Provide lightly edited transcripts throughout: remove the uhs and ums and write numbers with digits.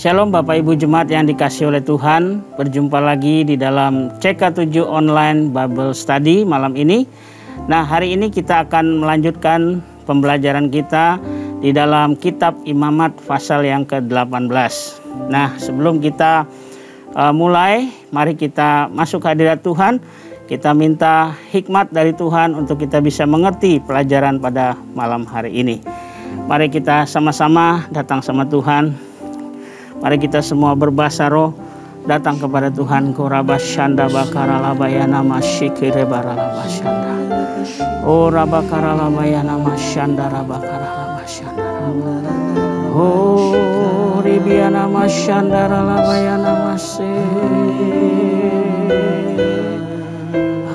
Shalom Bapak Ibu Jemaat yang dikasihi oleh Tuhan. Berjumpa lagi di dalam CK7 Online Bible Study malam ini. Nah, hari ini kita akan melanjutkan pembelajaran kita di dalam kitab Imamat pasal yang ke-18. Nah, sebelum kita mulai, mari kita masuk hadirat Tuhan. Kita minta hikmat dari Tuhan untuk kita bisa mengerti pelajaran pada malam hari ini. Mari kita sama-sama datang sama Tuhan. Mari kita semua berbahasa roh datang kepada Tuhan. Korabashanda bakaralabayana masyikire baralabashanda. Oh rabakaralabayana masyanda rabakaralabashanda. Oh ribiana masyanda ralabayana masih.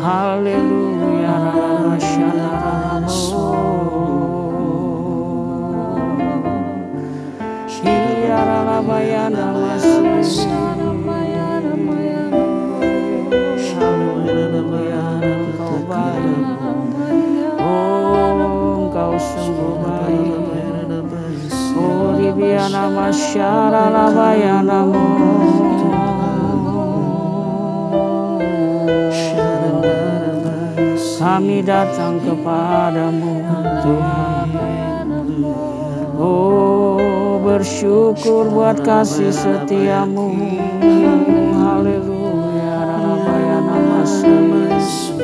Haleluya ralabayana ralabayana. Bayana masih, Engkau baik, oh Engkau sungguh baik, oh ribiana masyara bayanamu, kami datang kepadamu Tuhan, oh bersyukur buat kasih setiamu. Haleluya rabayana masih.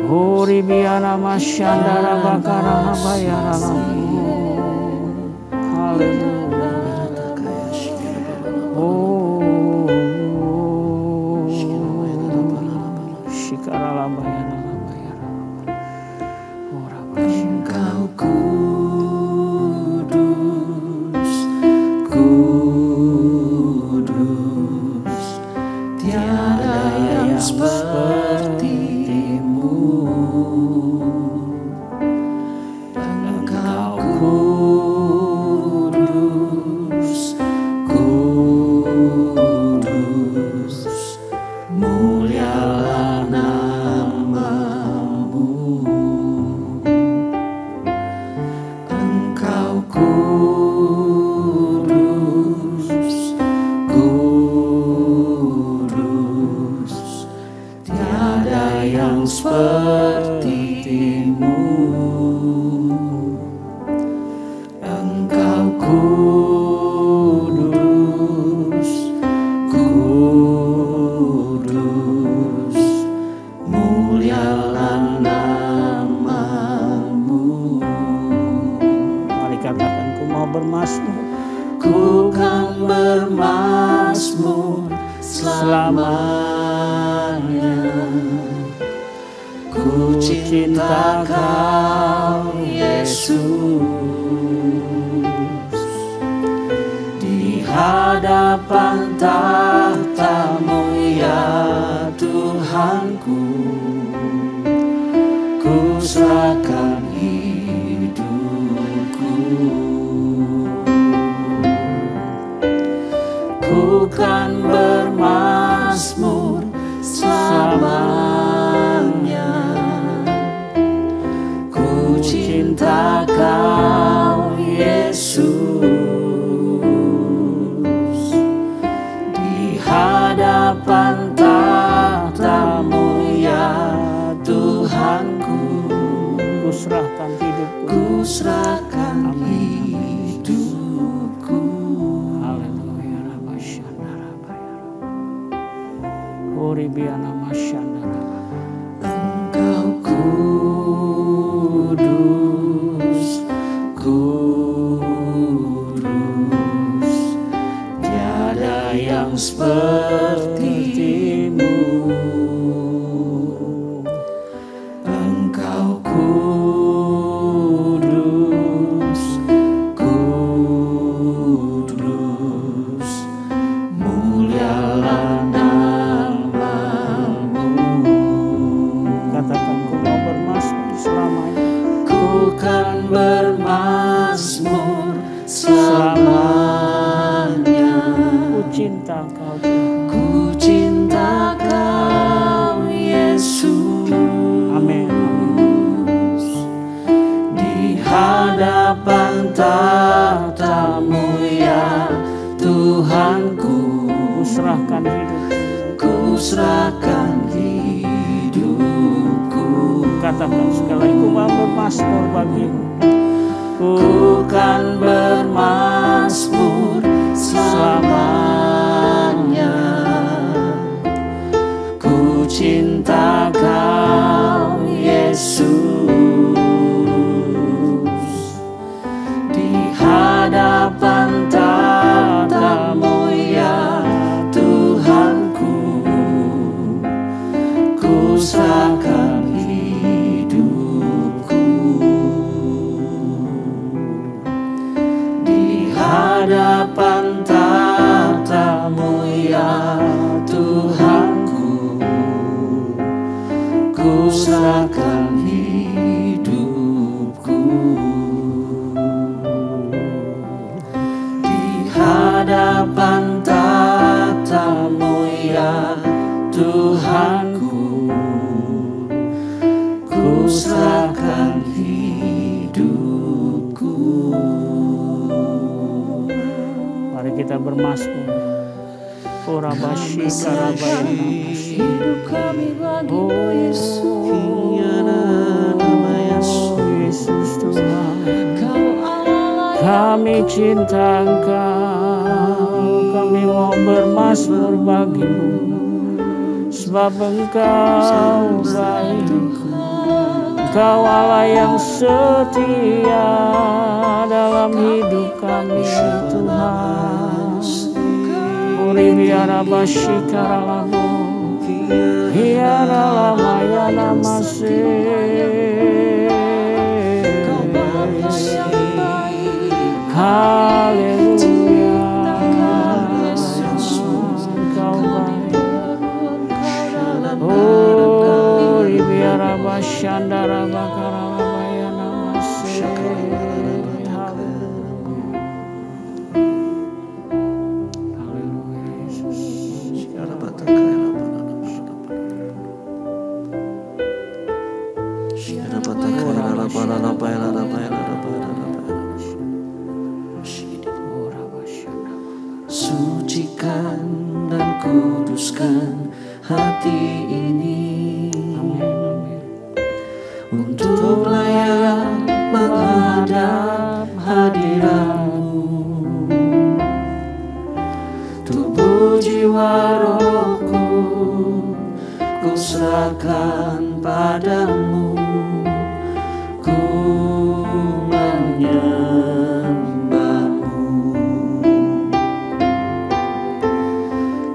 Hori biana masyandara bakara bayana. Haleluya. Oh shikara bayana bayana. Engkau sepertimu, Engkau kudus, kudus, mulialah namamu. Engkau kudus, kudus, tiada yang sepertimu. Engkau kudus, kudus, mulialah namamu. Mari katakan, ku mau bermazmur, ku kan bermazmur selamanya. Ku cinta Kau Yesus, di hadapan tahta-Mu ya Tuhanku, ku serahkan hidupku. Ku kan bermazmur selamanya. Ku cinta Kau Yesus, di hadapan tahta-Mu ya Tuhanku, ku serahkan hidupku. ku serahkan hidupku. Haleluya rabasyandara bayana. Hori biana masyandara. Engkau kudus, kudus, tiada yang sepertimu. Engkau kudus, kudus, mulialah namamu. Katakan, ku mau bermazmur selamanya. Ku kan bermazmur selamanya. Ku cinta Kau Tuhan. Ku cinta Kau Yesus. Amin. Di hadapan tahta-Mu ya Tuhanku, Kuserahkan hidupku. kuserahkan hidupku. Katakan sekali lagi, ku mau bermazmur bagimu. Ku kan bermazmur selamanya. Ku cinta Kau Yesus. Di hadapan tatamu ya Tuhanku, ku serahkan hidupku. Di hadapan tatamu ya Tuhanku, ku serahkan hidupku. Di hadapan tatamu ya Tuhanku, ku serahkan hidupku. Mari kita bermazmur. Orabashi karabayana. Hidup kami bagimu Yesus. Yesus Tuhan, Kau Allah kami cinta Engkau, kami mau bermazmur bagimu, sebab Engkau baik. Engkau Allah yang setia dalam hidup kami Tuhan. Uribiara basyikara labo, hiara lama ya namase. Haleluya, Engkau baik. Oh, ribiara basyandara bakara labaya namase. Haleluya, Yesus. Sucikan dan kuduskan hati ini untuk layak menghadap hadirat-Mu. Tubuh jiwa rohku ku serahkan padamu. Ku menyembah-Mu.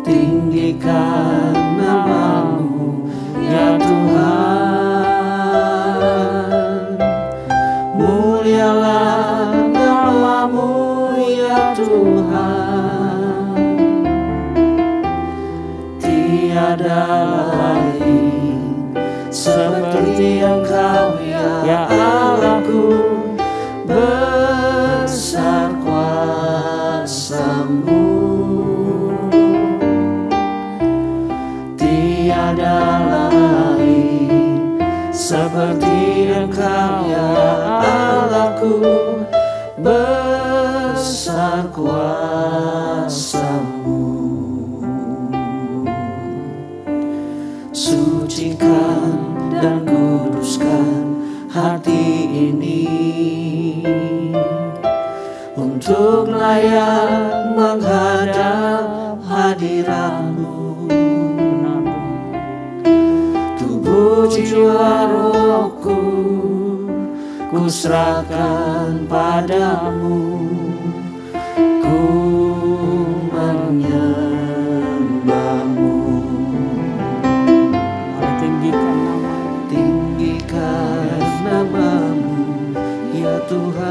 Tinggikan nama-Mu ya Tuhan. Mulialah nama-Mu ya Tuhan. Tiada lain seperti Engkau ya Allahku. Besar kuasa-Mu, tiada lain seperti Engkau ya Allahku. Besar kuasa-Mu. Sucikan dan kuduskan hati ini untuk layak menghadap hadirat-Mu. Tubuh jiwa rohku ku serahkan padamu. Ku menyembah-Mu. Tinggikan nama-Mu ya Tuhan.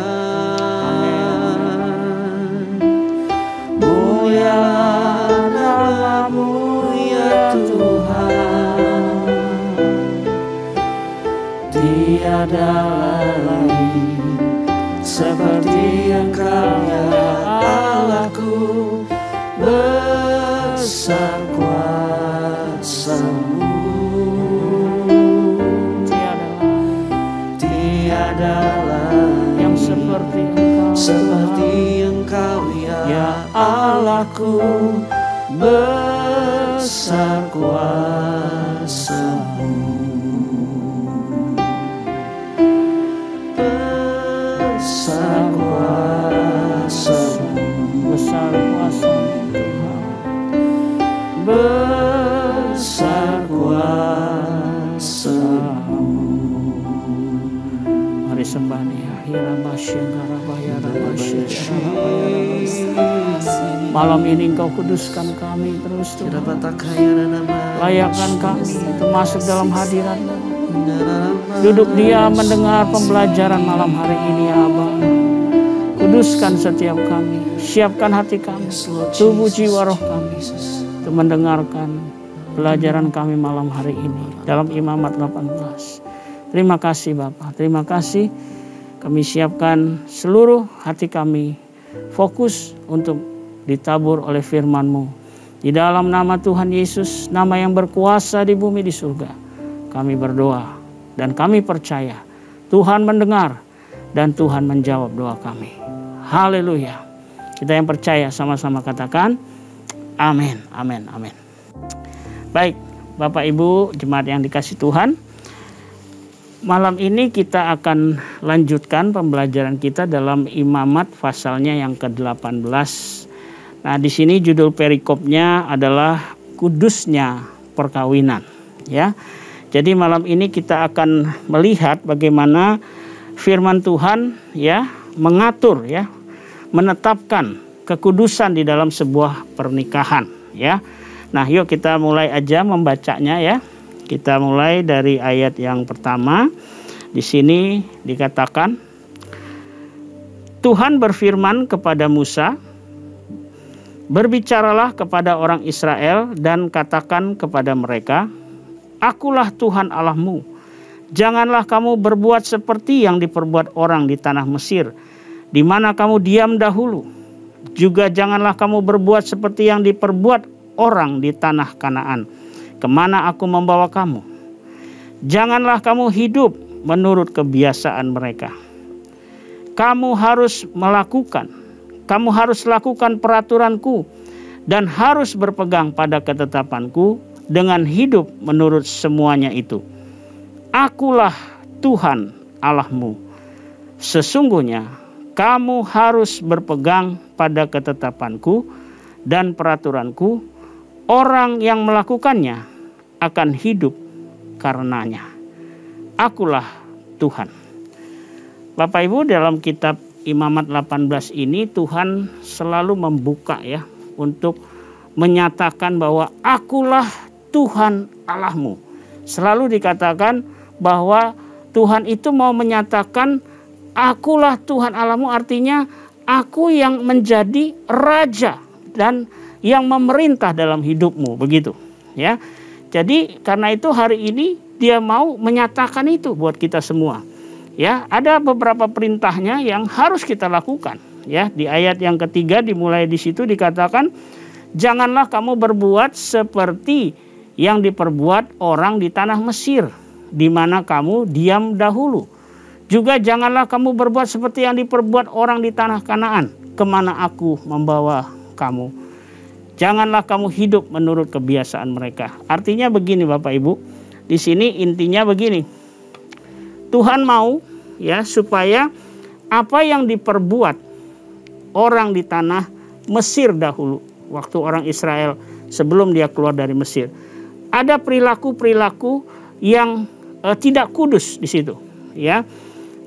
Mulialah nama-Mu ya Tuhan. Tiada lain seperti Engkau ya Allahku. Besar kuasa-Mu, tiada lain yang seperti Engkau ya Allah. Allahku, besar kuasa-Mu. Besar kuasa-Mu, Besar kuasa-Mu Tuhan. besar kuasa-Mu. Mari sembah Dia. Malam ini Engkau kuduskan kami terus Tuhan. Layakkan kami untuk masuk dalam hadirat-Mu. Duduk diam mendengar pembelajaran malam hari ini ya Abang. Kuduskan setiap kami. Siapkan hati kami, tubuh jiwa roh kami untuk mendengarkan pelajaran kami malam hari ini dalam Imamat 18. Terima kasih Bapak, terima kasih. Kami siapkan seluruh hati kami fokus untuk ditabur oleh firman-Mu. Di dalam nama Tuhan Yesus, nama yang berkuasa di bumi di surga, kami berdoa dan kami percaya Tuhan mendengar dan Tuhan menjawab doa kami. Haleluya. Kita yang percaya sama-sama katakan amin, amin, amin. Baik, Bapak Ibu jemaat yang dikasih Tuhan, malam ini kita akan lanjutkan pembelajaran kita dalam Imamat pasalnya yang ke-18. Nah, di sini judul perikopnya adalah kudusnya perkawinan, ya. Jadi malam ini kita akan melihat bagaimana firman Tuhan ya mengatur ya, menetapkan kekudusan di dalam sebuah pernikahan, ya. Nah, yuk kita mulai aja membacanya ya. Kita mulai dari ayat yang pertama. Di sini dikatakan, Tuhan berfirman kepada Musa, berbicaralah kepada orang Israel dan katakan kepada mereka, Akulah Tuhan Allahmu. Janganlah kamu berbuat seperti yang diperbuat orang di tanah Mesir, di mana kamu diam dahulu. Juga janganlah kamu berbuat seperti yang diperbuat orang di tanah Kanaan, kemana aku membawa kamu. Janganlah kamu hidup menurut kebiasaan mereka. Kamu harus lakukan peraturanku dan harus berpegang pada ketetapanku dengan hidup menurut semuanya itu. Akulah Tuhan Allahmu. Sesungguhnya kamu harus berpegang pada ketetapanku dan peraturanku. Orang yang melakukannya akan hidup karenanya. Akulah Tuhan. Bapak Ibu, dalam kitab Imamat 18 ini Tuhan selalu membuka ya untuk menyatakan bahwa akulah Tuhan Allahmu. Selalu dikatakan bahwa Tuhan itu mau menyatakan akulah Tuhan Allahmu, artinya aku yang menjadi raja dan yang memerintah dalam hidupmu, begitu ya. Jadi karena itu hari ini dia mau menyatakan itu buat kita semua. Ya, ada beberapa perintahnya yang harus kita lakukan. Ya, di ayat yang ketiga dimulai di situ dikatakan, janganlah kamu berbuat seperti yang diperbuat orang di tanah Mesir, di mana kamu diam dahulu. Juga janganlah kamu berbuat seperti yang diperbuat orang di tanah Kanaan, kemana aku membawa kamu. Janganlah kamu hidup menurut kebiasaan mereka. Artinya begini Bapak Ibu, di sini intinya begini. Tuhan mau ya supaya apa yang diperbuat orang di tanah Mesir dahulu, waktu orang Israel sebelum dia keluar dari Mesir, ada perilaku-perilaku yang tidak kudus di situ, ya.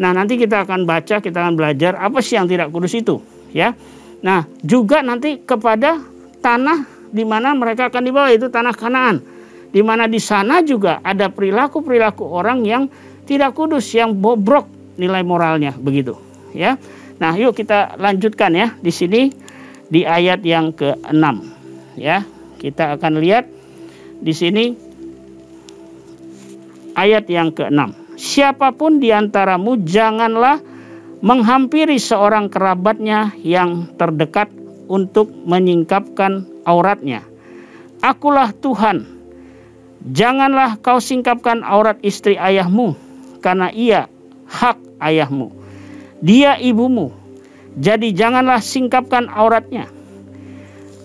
Nah, nanti kita akan baca, kita akan belajar apa sih yang tidak kudus itu, ya. Nah, juga nanti kepada tanah di mana mereka akan dibawa, itu tanah Kanaan, di mana di sana juga ada perilaku-perilaku orang yang tidak kudus, yang bobrok nilai moralnya, begitu, ya. Nah, yuk kita lanjutkan ya di sini di ayat yang ke-6, ya. Kita akan lihat di sini ayat yang ke-6. Siapapun di antaramu janganlah menghampiri seorang kerabatnya yang terdekat untuk menyingkapkan auratnya. Akulah Tuhan. Janganlah kau singkapkan aurat istri ayahmu, karena ia hak ayahmu. Dia ibumu, jadi janganlah singkapkan auratnya.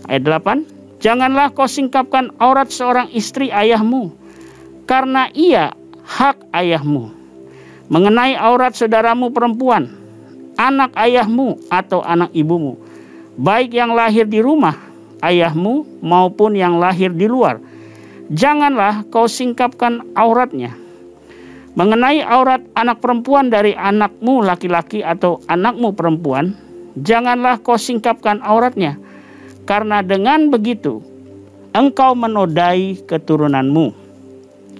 Ayat 8, janganlah kau singkapkan aurat seorang istri ayahmu, karena ia hak ayahmu. Mengenai aurat saudaramu perempuan, anak ayahmu atau anak ibumu, baik yang lahir di rumah ayahmu maupun yang lahir di luar, janganlah kau singkapkan auratnya. Mengenai aurat anak perempuan dari anakmu laki-laki atau anakmu perempuan, janganlah kau singkapkan auratnya, karena dengan begitu engkau menodai keturunanmu.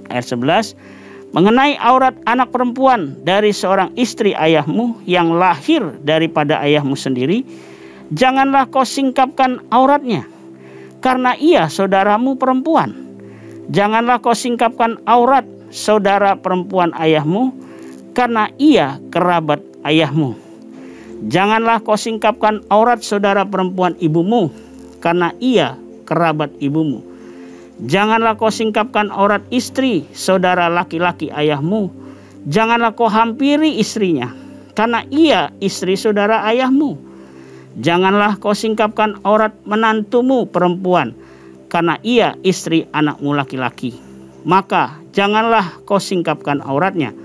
Ayat 11, mengenai aurat anak perempuan dari seorang istri ayahmu yang lahir daripada ayahmu sendiri, janganlah kau singkapkan auratnya, karena ia saudaramu perempuan. Janganlah kau singkapkan aurat saudara perempuan ayahmu, karena ia kerabat ayahmu. Janganlah kau singkapkan aurat saudara perempuan ibumu, karena ia kerabat ibumu. Janganlah kau singkapkan aurat istri saudara laki-laki ayahmu. Janganlah kau hampiri istrinya, karena ia istri saudara ayahmu. Janganlah kau singkapkan aurat menantumu perempuan, karena ia istri anakmu laki-laki. Maka janganlah kau singkapkan auratnya.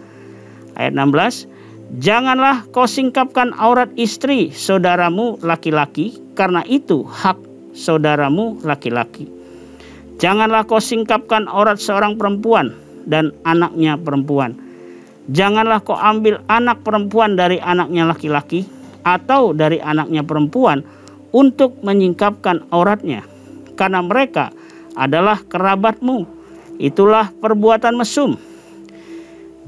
Ayat 16, janganlah kau singkapkan aurat istri saudaramu laki-laki, karena itu hak saudaramu laki-laki. Janganlah kau singkapkan aurat seorang perempuan dan anaknya perempuan. Janganlah kau ambil anak perempuan dari anaknya laki-laki atau dari anaknya perempuan untuk menyingkapkan auratnya, karena mereka adalah kerabatmu. Itulah perbuatan mesum.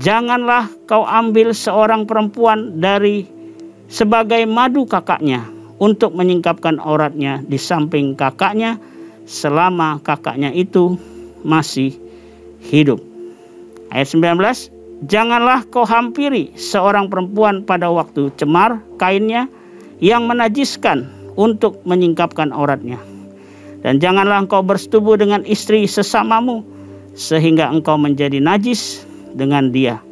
Janganlah kau ambil seorang perempuan dari sebagai madu kakaknya untuk menyingkapkan auratnya di samping kakaknya selama kakaknya itu masih hidup. Ayat 19, janganlah kau hampiri seorang perempuan pada waktu cemar kainnya yang menajiskan untuk menyingkapkan auratnya. Dan janganlah engkau bersetubuh dengan istri sesamamu sehingga engkau menjadi najis dengan dia.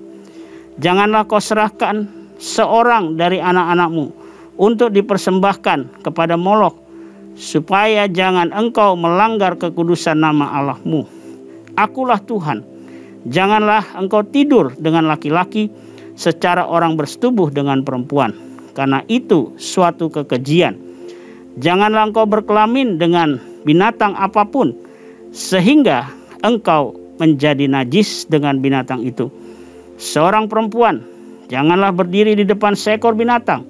Janganlah kau serahkan seorang dari anak-anakmu untuk dipersembahkan kepada Molok, supaya jangan engkau melanggar kekudusan nama Allahmu. Akulah Tuhan. Janganlah engkau tidur dengan laki-laki secara orang bersetubuh dengan perempuan, karena itu suatu kekejian. Janganlah engkau berkelamin dengan binatang apapun, sehingga engkau menjadi najis dengan binatang itu. Seorang perempuan janganlah berdiri di depan seekor binatang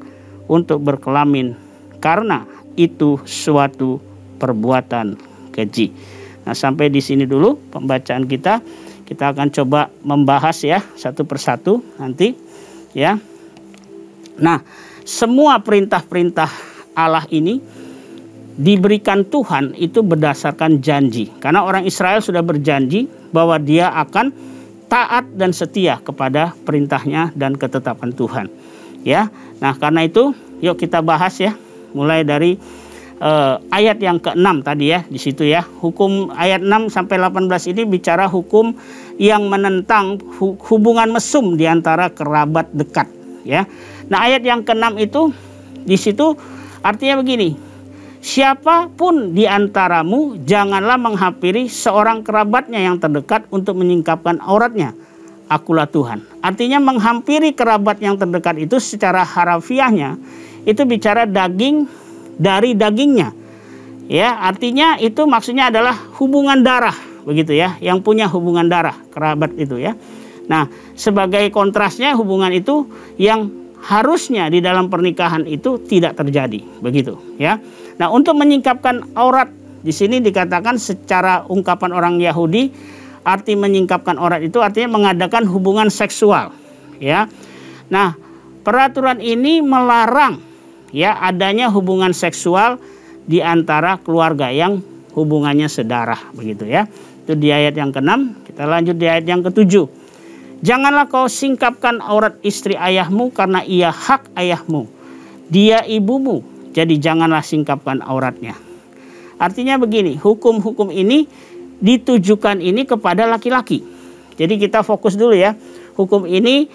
untuk berkelamin, karena itu suatu perbuatan keji. Nah, sampai di sini dulu pembacaan kita. Kita akan coba membahas ya satu persatu nanti ya. Nah, semua perintah-perintah Allah ini diberikan Tuhan itu berdasarkan janji. Karena orang Israel sudah berjanji bahwa dia akan taat dan setia kepada perintahnya dan ketetapan Tuhan. Ya. Nah, karena itu yuk kita bahas ya. Mulai dari ayat yang ke-6 tadi ya, di situ ya. Hukum ayat 6 sampai 18 ini bicara hukum yang menentang hubungan mesum di antara kerabat dekat ya. Nah, ayat yang ke-6 itu di situ artinya begini. Siapapun di antaramu janganlah menghampiri seorang kerabatnya yang terdekat untuk menyingkapkan auratnya. Akulah Tuhan. Artinya menghampiri kerabat yang terdekat itu secara harafiahnya itu bicara daging dari dagingnya. Ya, artinya itu maksudnya adalah hubungan darah, begitu ya, yang punya hubungan darah, kerabat itu ya. Nah, sebagai kontrasnya hubungan itu yang harusnya di dalam pernikahan itu tidak terjadi, begitu ya. Nah, untuk menyingkapkan aurat di sini dikatakan secara ungkapan orang Yahudi, arti menyingkapkan aurat itu artinya mengadakan hubungan seksual, ya. Nah, peraturan ini melarang ya adanya hubungan seksual di antara keluarga yang hubungannya sedarah, begitu ya. Itu di ayat yang ke-6. Kita lanjut di ayat yang ke-7. Janganlah kau singkapkan aurat istri ayahmu, karena ia hak ayahmu. Dia ibumu, jadi janganlah singkapkan auratnya. Artinya begini, hukum-hukum ini ditujukan ini kepada laki-laki. Jadi kita fokus dulu ya. Hukum ini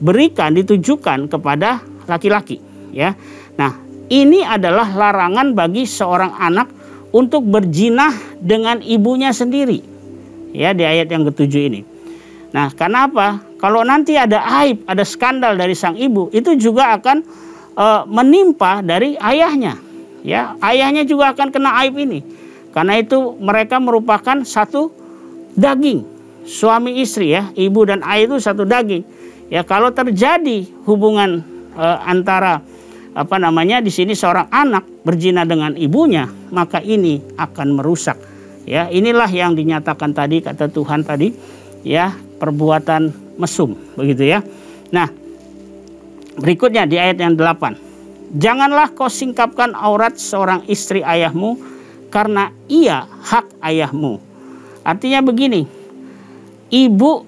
ditujukan kepada laki-laki ya. Nah, ini adalah larangan bagi seorang anak untuk berzina dengan ibunya sendiri. Ya, di ayat yang ke-7 ini. Nah, karena apa? Kalau nanti ada aib, ada skandal dari sang ibu, itu juga akan menimpa dari ayahnya. Ya, ayahnya juga akan kena aib ini. Karena itu mereka merupakan satu daging, suami istri ya, ibu dan ayah itu satu daging. Ya, kalau terjadi hubungan antara di sini seorang anak berzina dengan ibunya, maka ini akan merusak. Ya, inilah yang dinyatakan tadi kata Tuhan tadi, ya, perbuatan mesum, begitu ya. Nah, berikutnya di ayat yang 8. Janganlah kau singkapkan aurat seorang istri ayahmu, karena ia hak ayahmu. Artinya begini, ibu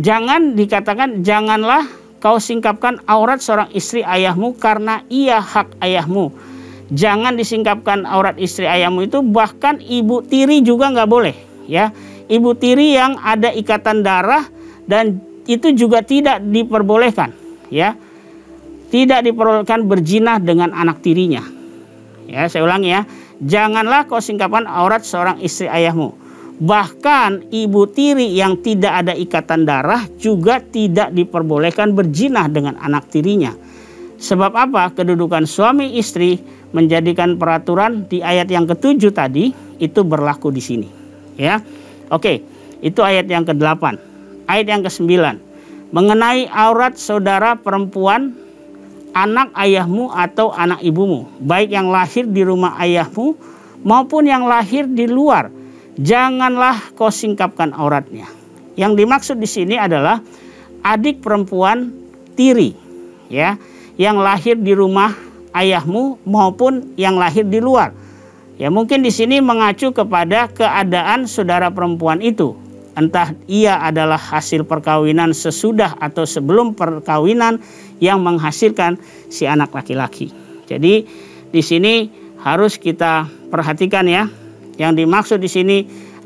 jangan dikatakan janganlah kau singkapkan aurat seorang istri ayahmu karena ia hak ayahmu. Jangan disingkapkan aurat istri ayahmu itu, bahkan ibu tiri juga nggak boleh. Ya, ibu tiri yang ada ikatan darah dan itu juga tidak diperbolehkan. Ya, tidak diperbolehkan berzina dengan anak tirinya. Ya, saya ulangi ya, janganlah kau singkapkan aurat seorang istri ayahmu. Bahkan ibu tiri yang tidak ada ikatan darah juga tidak diperbolehkan berzina dengan anak tirinya. Sebab apa? Kedudukan suami istri menjadikan peraturan di ayat yang ke-7 tadi itu berlaku di sini. Ya, oke, itu ayat yang ke-8. Ayat yang ke-9 mengenai aurat saudara perempuan anak ayahmu atau anak ibumu, baik yang lahir di rumah ayahmu maupun yang lahir di luar, janganlah kau singkapkan auratnya. Yang dimaksud di sini adalah adik perempuan tiri, ya, yang lahir di rumah ayahmu maupun yang lahir di luar. Ya, mungkin di sini mengacu kepada keadaan saudara perempuan itu, entah ia adalah hasil perkawinan sesudah atau sebelum perkawinan yang menghasilkan si anak laki-laki. Jadi di sini harus kita perhatikan ya. Yang dimaksud di sini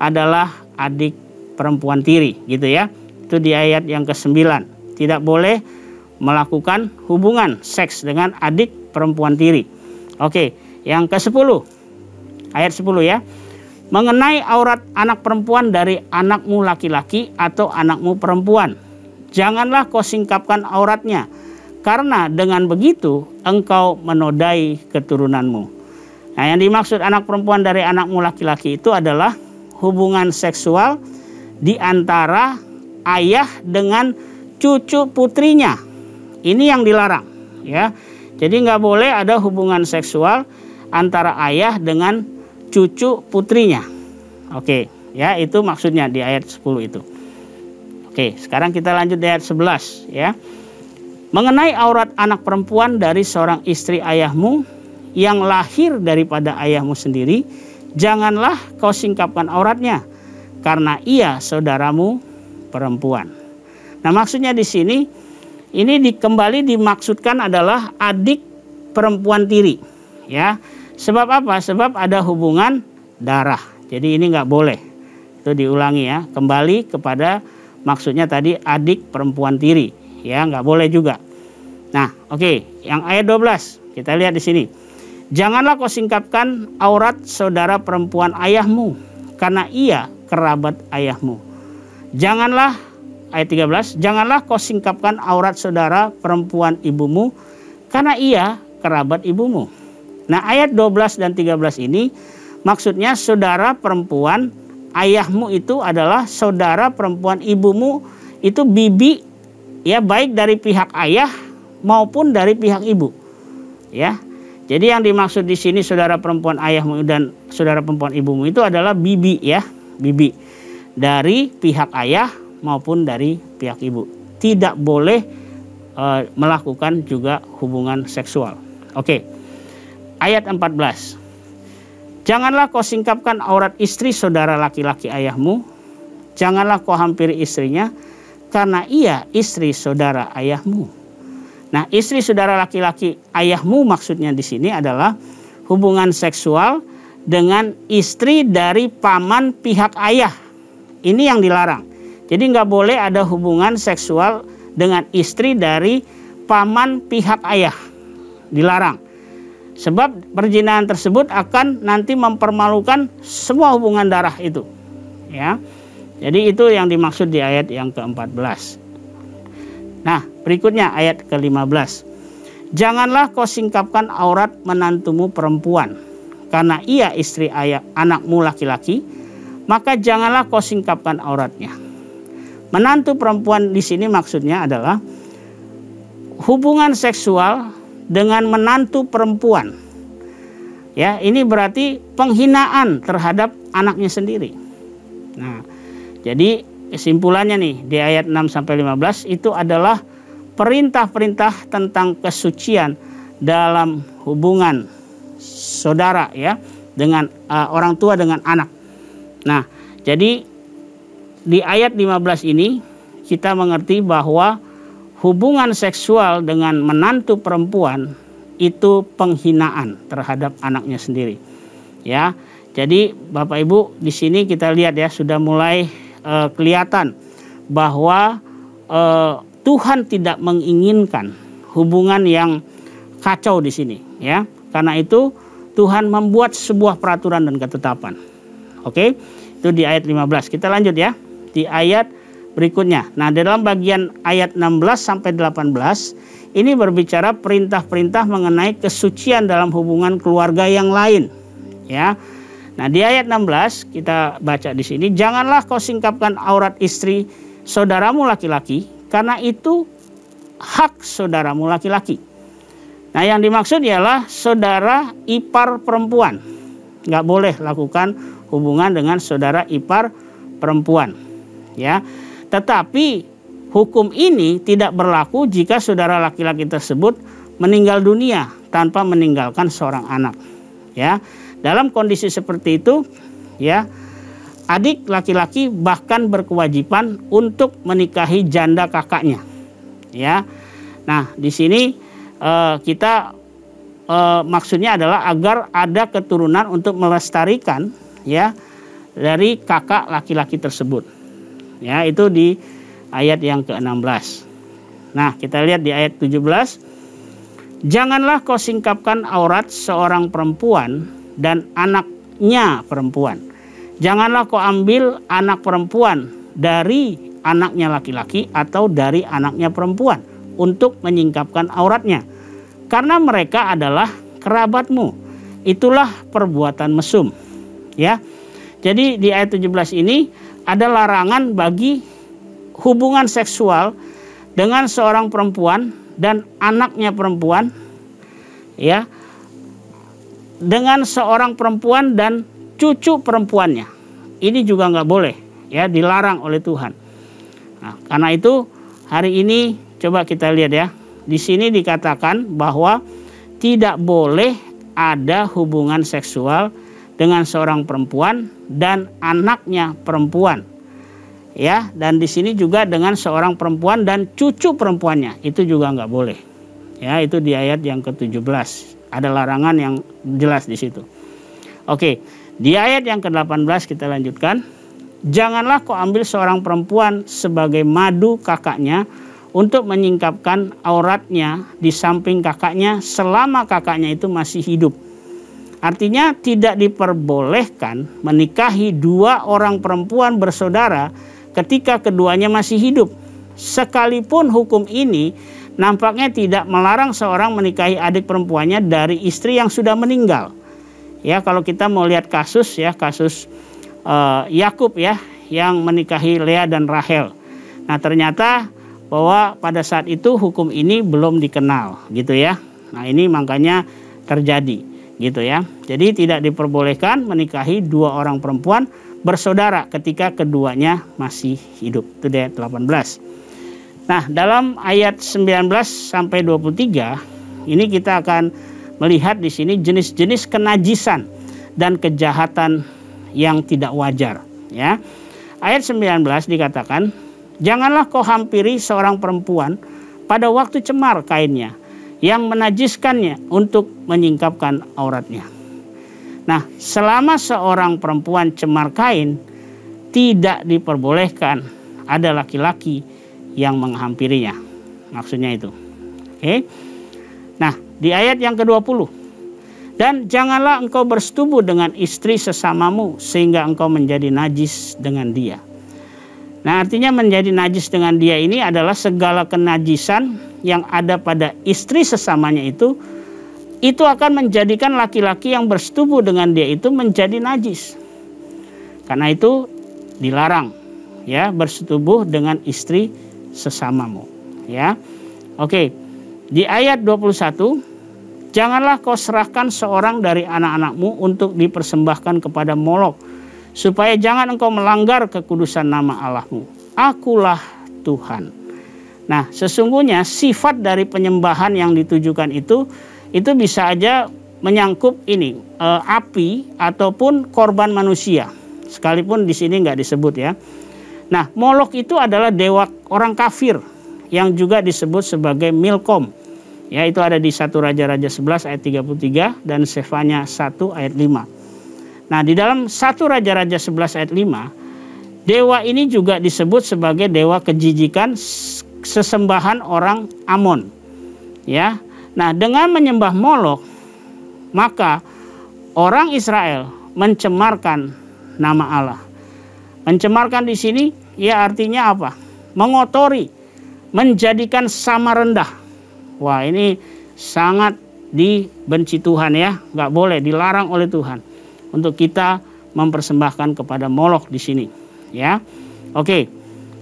adalah adik perempuan tiri, gitu ya. Itu di ayat yang ke-9. Tidak boleh melakukan hubungan seks dengan adik perempuan tiri. Oke, yang ke-10. Ayat 10 ya. Mengenai aurat anak perempuan dari anakmu laki-laki atau anakmu perempuan, janganlah kau singkapkan auratnya, karena dengan begitu engkau menodai keturunanmu. Nah, yang dimaksud anak perempuan dari anakmu laki-laki itu adalah hubungan seksual di antara ayah dengan cucu putrinya. Ini yang dilarang, ya. Jadi nggak boleh ada hubungan seksual antara ayah dengan cucu putrinya. Oke, ya, itu maksudnya di ayat 10 itu. Oke, sekarang kita lanjut di ayat 11 ya. Mengenai aurat anak perempuan dari seorang istri ayahmu yang lahir daripada ayahmu sendiri, janganlah kau singkapkan auratnya, karena ia saudaramu perempuan. Nah, maksudnya di sini ini kembali dimaksudkan adalah adik perempuan tiri, ya. Sebab apa? Sebab ada hubungan darah. Jadi ini nggak boleh. Itu diulangi ya. Kembali kepada maksudnya tadi adik perempuan tiri, ya, nggak boleh juga. Nah, oke, yang ayat 12 kita lihat di sini. Janganlah kau singkapkan aurat saudara perempuan ayahmu, karena ia kerabat ayahmu. Janganlah, ayat 13, janganlah kau singkapkan aurat saudara perempuan ibumu, karena ia kerabat ibumu. Nah, ayat 12 dan 13 ini maksudnya saudara perempuan ayahmu itu adalah saudara perempuan ibumu, itu bibi, ya, baik dari pihak ayah maupun dari pihak ibu, ya. Jadi yang dimaksud di sini saudara perempuan ayahmu dan saudara perempuan ibumu itu adalah bibi, ya, bibi dari pihak ayah maupun dari pihak ibu. Tidak boleh melakukan juga hubungan seksual. Oke. Ayat 14. Janganlah kau singkapkan aurat istri saudara laki-laki ayahmu, janganlah kau hampiri istrinya, karena ia istri saudara ayahmu. Nah, istri saudara laki-laki ayahmu maksudnya di sini adalah hubungan seksual dengan istri dari paman pihak ayah. Ini yang dilarang. Jadi nggak boleh ada hubungan seksual dengan istri dari paman pihak ayah. Dilarang. Sebab perzinahan tersebut akan nanti mempermalukan semua hubungan darah itu. Ya. Jadi itu yang dimaksud di ayat yang ke-14. Nah, berikutnya ayat ke-15. Janganlah kau singkapkan aurat menantumu perempuan, karena ia istri anakmu laki-laki, maka janganlah kau singkapkan auratnya. Menantu perempuan di sini maksudnya adalah hubungan seksual dengan menantu perempuan. Ya, ini berarti penghinaan terhadap anaknya sendiri. Nah, jadi kesimpulannya nih di ayat 6-15 itu adalah perintah-perintah tentang kesucian dalam hubungan saudara ya dengan orang tua dengan anak. Nah, jadi di ayat 15 ini kita mengerti bahwa hubungan seksual dengan menantu perempuan itu penghinaan terhadap anaknya sendiri. Ya. Jadi Bapak Ibu di sini kita lihat ya sudah mulai kelihatan bahwa Tuhan tidak menginginkan hubungan yang kacau di sini ya. Karena itu Tuhan membuat sebuah peraturan dan ketetapan. Oke. Itu di ayat 15. Kita lanjut ya. Di ayat berikutnya. Nah, dalam bagian ayat 16-18 ini berbicara perintah-perintah mengenai kesucian dalam hubungan keluarga yang lain. Ya. Nah, di ayat 16 kita baca di sini, janganlah kau singkapkan aurat istri saudaramu laki-laki, karena itu hak saudaramu laki-laki. Nah, yang dimaksud ialah saudara ipar perempuan. Nggak boleh lakukan hubungan dengan saudara ipar perempuan. Ya, tetapi hukum ini tidak berlaku jika saudara laki-laki tersebut meninggal dunia tanpa meninggalkan seorang anak. Ya, dalam kondisi seperti itu, ya, adik laki-laki bahkan berkewajiban untuk menikahi janda kakaknya. Ya, nah di sini kita maksudnya adalah agar ada keturunan untuk melestarikan ya dari kakak laki-laki tersebut. Ya, itu di ayat yang ke-16. Nah, kita lihat di ayat 17. Janganlah kau singkapkan aurat seorang perempuan dan anaknya perempuan. Janganlah kau ambil anak perempuan dari anaknya laki-laki atau dari anaknya perempuan untuk menyingkapkan auratnya. Karena mereka adalah kerabatmu. Itulah perbuatan mesum. Ya. Jadi di ayat 17 ini ada larangan bagi hubungan seksual dengan seorang perempuan dan anaknya perempuan, ya, dengan seorang perempuan dan cucu perempuannya. Ini juga nggak boleh, ya, dilarang oleh Tuhan. Nah, karena itu hari ini coba kita lihat ya, di sini dikatakan bahwa tidak boleh ada hubungan seksual dengan seorang perempuan dan anaknya perempuan. Ya, dan di sini juga dengan seorang perempuan dan cucu perempuannya, itu juga nggak boleh. Ya, itu di ayat yang ke-17 ada larangan yang jelas di situ. Oke, di ayat yang ke-18 kita lanjutkan. Janganlah kau ambil seorang perempuan sebagai madu kakaknya untuk menyingkapkan auratnya di samping kakaknya selama kakaknya itu masih hidup. Artinya tidak diperbolehkan menikahi dua orang perempuan bersaudara ketika keduanya masih hidup. Sekalipun hukum ini nampaknya tidak melarang seorang menikahi adik perempuannya dari istri yang sudah meninggal. Ya, kalau kita mau lihat kasus ya, kasus Yakub ya yang menikahi Lea dan Rahel. Nah, ternyata bahwa pada saat itu hukum ini belum dikenal gitu ya. Nah, ini makanya terjadi gitu ya. Jadi tidak diperbolehkan menikahi dua orang perempuan bersaudara ketika keduanya masih hidup. Itu ayat 18. Nah, dalam ayat 19 sampai 23 ini kita akan melihat di sini jenis-jenis kenajisan dan kejahatan yang tidak wajar, ya. Ayat 19 dikatakan, janganlah kau hampiri seorang perempuan pada waktu cemar kainnya yang menajiskannya untuk menyingkapkan auratnya. Nah, selama seorang perempuan cemar kain, tidak diperbolehkan ada laki-laki yang menghampirinya. Maksudnya itu. Oke. Nah, di ayat yang ke-20. Dan janganlah engkau bersetubuh dengan istri sesamamu sehingga engkau menjadi najis dengan dia. Nah, artinya menjadi najis dengan dia ini adalah segala kenajisan yang ada pada istri sesamanya itu akan menjadikan laki-laki yang bersetubuh dengan dia itu menjadi najis. Karena itu dilarang ya bersetubuh dengan istri sesamamu ya. Oke. Di ayat 21, janganlah kau serahkan seorang dari anak-anakmu untuk dipersembahkan kepada Molok, supaya jangan engkau melanggar kekudusan nama Allahmu. Akulah Tuhan. Nah, sesungguhnya sifat dari penyembahan yang ditujukan itu bisa aja menyangkut ini api ataupun korban manusia, sekalipun di sini nggak disebut ya. Nah, Molok itu adalah dewa orang kafir yang juga disebut sebagai Milkom. Ya, itu ada di 1 Raja-Raja 11 ayat 33 dan Sefanya 1 ayat 5. Nah, di dalam 1 Raja-Raja 11 ayat 5, dewa ini juga disebut sebagai dewa kejijikan sesembahan orang Amon. Ya. Nah, dengan menyembah Molok, maka orang Israel mencemarkan nama Allah. Mencemarkan di sini ya artinya apa? Mengotori, menjadikan sama rendah. Wah, ini sangat dibenci Tuhan ya, nggak boleh, dilarang oleh Tuhan untuk kita mempersembahkan kepada Molok di sini ya. Oke,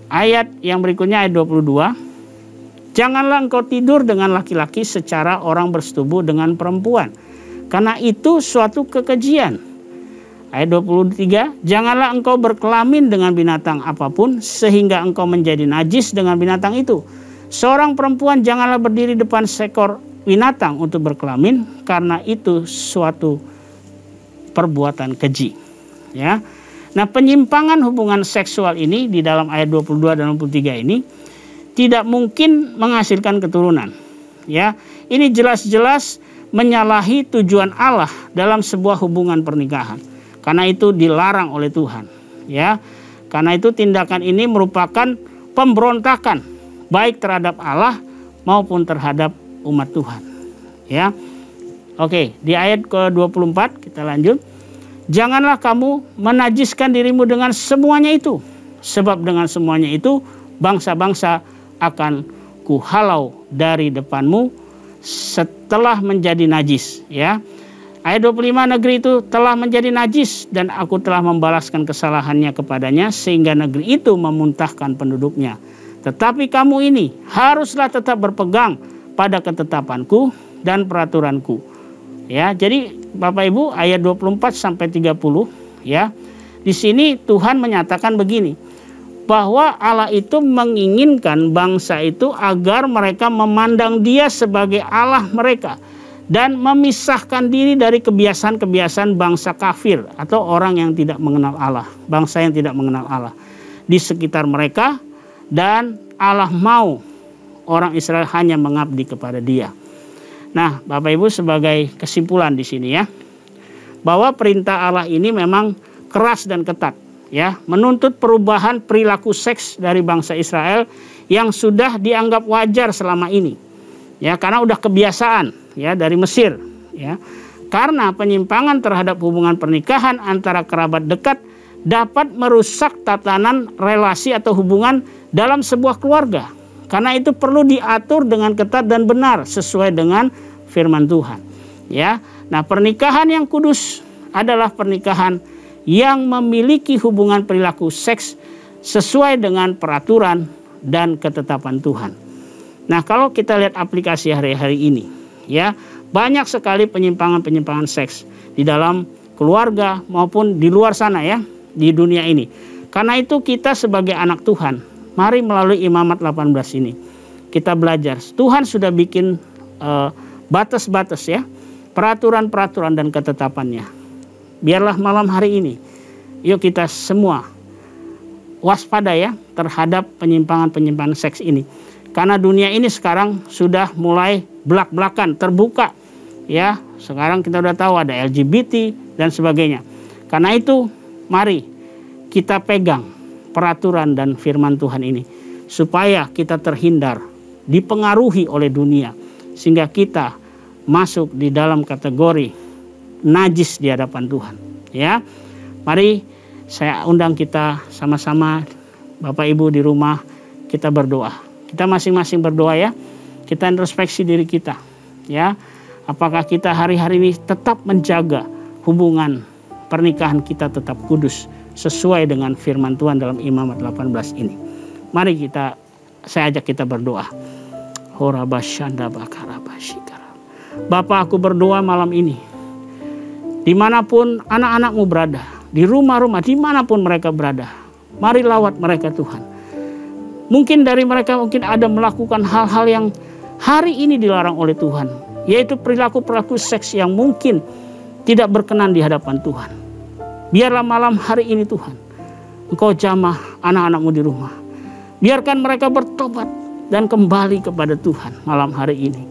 ayat yang berikutnya ayat 22. Janganlah engkau tidur dengan laki-laki secara orang bersetubuh dengan perempuan, karena itu suatu kekejian. Ayat 23, janganlah engkau berkelamin dengan binatang apapun sehingga engkau menjadi najis dengan binatang itu. Seorang perempuan janganlah berdiri depan seekor binatang untuk berkelamin, karena itu suatu perbuatan keji. Ya. Nah, penyimpangan hubungan seksual ini di dalam ayat 22 dan 23 ini tidak mungkin menghasilkan keturunan. Ya, ini jelas-jelas menyalahi tujuan Allah dalam sebuah hubungan pernikahan. Karena itu dilarang oleh Tuhan. Ya, karena itu tindakan ini merupakan pemberontakan baik terhadap Allah maupun terhadap umat Tuhan. Ya. Oke, di ayat ke-24 kita lanjut. Janganlah kamu menajiskan dirimu dengan semuanya itu, sebab dengan semuanya itu bangsa-bangsa akan kuhalau dari depanmu setelah menjadi najis, ya. Ayat 25, negeri itu telah menjadi najis dan aku telah membalaskan kesalahannya kepadanya sehingga negeri itu memuntahkan penduduknya. Tetapi kamu ini haruslah tetap berpegang pada ketetapanku dan peraturanku. Ya, jadi Bapak Ibu ayat 24 sampai 30 ya. Di sini Tuhan menyatakan begini, bahwa Allah itu menginginkan bangsa itu agar mereka memandang Dia sebagai Allah mereka dan memisahkan diri dari kebiasaan-kebiasaan bangsa kafir atau orang yang tidak mengenal Allah, bangsa yang tidak mengenal Allah di sekitar mereka. Dan Allah mau orang Israel hanya mengabdi kepada Dia. Nah, Bapak Ibu, sebagai kesimpulan di sini ya, bahwa perintah Allah ini memang keras dan ketat ya, menuntut perubahan perilaku seks dari bangsa Israel yang sudah dianggap wajar selama ini. Ya, karena udah kebiasaan ya dari Mesir ya. Karena penyimpangan terhadap hubungan pernikahan antara kerabat dekat dapat merusak tatanan relasi atau hubungan dalam sebuah keluarga. Karena itu perlu diatur dengan ketat dan benar sesuai dengan firman Tuhan. Ya. Nah, pernikahan yang kudus adalah pernikahan yang memiliki hubungan perilaku seks sesuai dengan peraturan dan ketetapan Tuhan. Nah, kalau kita lihat aplikasi hari-hari ini, ya, banyak sekali penyimpangan-penyimpangan seks di dalam keluarga maupun di luar sana ya, di dunia ini. Karena itu kita sebagai anak Tuhan, mari melalui Imamat 18 ini kita belajar. Tuhan sudah bikin batas-batas ya, peraturan-peraturan dan ketetapannya. Biarlah malam hari ini, yuk kita semua waspada ya terhadap penyimpangan-penyimpangan seks ini. Karena dunia ini sekarang sudah mulai belak-belakan, terbuka ya. Sekarang kita udah tahu ada LGBT dan sebagainya. Karena itu mari kita pegang peraturan dan firman Tuhan ini supaya kita terhindar dipengaruhi oleh dunia, sehingga kita masuk di dalam kategori najis di hadapan Tuhan. Ya, mari saya undang kita sama-sama, Bapak Ibu di rumah, kita berdoa. Kita masing-masing berdoa ya. Kita introspeksi diri kita. Ya, apakah kita hari-hari ini tetap menjaga hubungan pernikahan kita tetap kudus sesuai dengan firman Tuhan dalam Imamat 18 ini. Mari saya ajak kita berdoa. Bapa, aku berdoa malam ini. Dimanapun anak-anakmu berada, di rumah-rumah, dimanapun mereka berada, mari lawat mereka Tuhan. Mungkin dari mereka ada melakukan hal-hal yang hari ini dilarang oleh Tuhan, yaitu perilaku-perilaku seks yang mungkin tidak berkenan di hadapan Tuhan. Biarlah malam hari ini Tuhan, Engkau jamah anak-anakmu di rumah. Biarkan mereka bertobat dan kembali kepada Tuhan malam hari ini.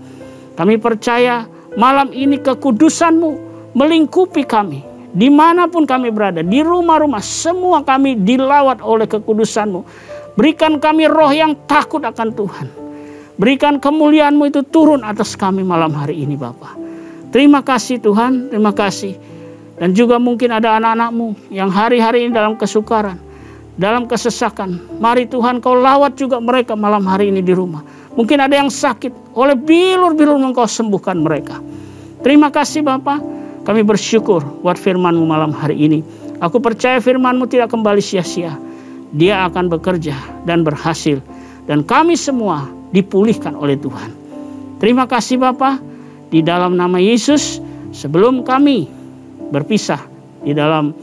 Kami percaya malam ini kekudusan-Mu melingkupi kami. Dimanapun kami berada, di rumah-rumah, semua kami dilawat oleh kekudusan-Mu. Berikan kami roh yang takut akan Tuhan. Berikan kemuliaan-Mu itu turun atas kami malam hari ini Bapa. Terima kasih Tuhan, terima kasih. Dan juga mungkin ada anak-anak-Mu yang hari-hari ini dalam kesukaran, dalam kesesakan. Mari Tuhan Kau lawat juga mereka malam hari ini di rumah. Mungkin ada yang sakit, oleh bilur-bilur Engkau sembuhkan mereka. Terima kasih Bapa. Kami bersyukur buat firman-Mu malam hari ini. Aku percaya firman-Mu tidak kembali sia-sia. Dia akan bekerja dan berhasil. Dan kami semua dipulihkan oleh Tuhan. Terima kasih Bapa. Di dalam nama Yesus, sebelum kami berpisah di dalam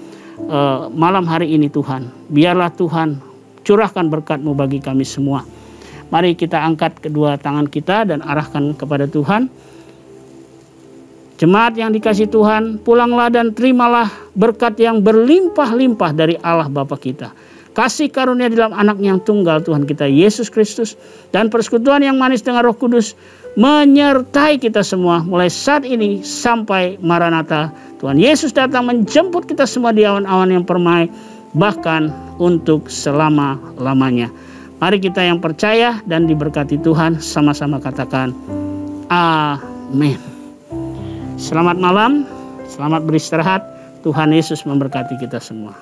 malam hari ini Tuhan, biarlah Tuhan curahkan berkat-Mu bagi kami semua. Mari kita angkat kedua tangan kita dan arahkan kepada Tuhan. Jemaat yang dikasihi Tuhan, pulanglah dan terimalah berkat yang berlimpah-limpah dari Allah Bapa kita. Kasih karunia dalam anak-Nya yang tunggal Tuhan kita Yesus Kristus, dan persekutuan yang manis dengan Roh Kudus menyertai kita semua mulai saat ini sampai Maranatha. Tuhan Yesus datang menjemput kita semua di awan-awan yang permai, bahkan untuk selama-lamanya. Mari kita yang percaya dan diberkati Tuhan sama-sama katakan amin. Selamat malam, selamat beristirahat. Tuhan Yesus memberkati kita semua.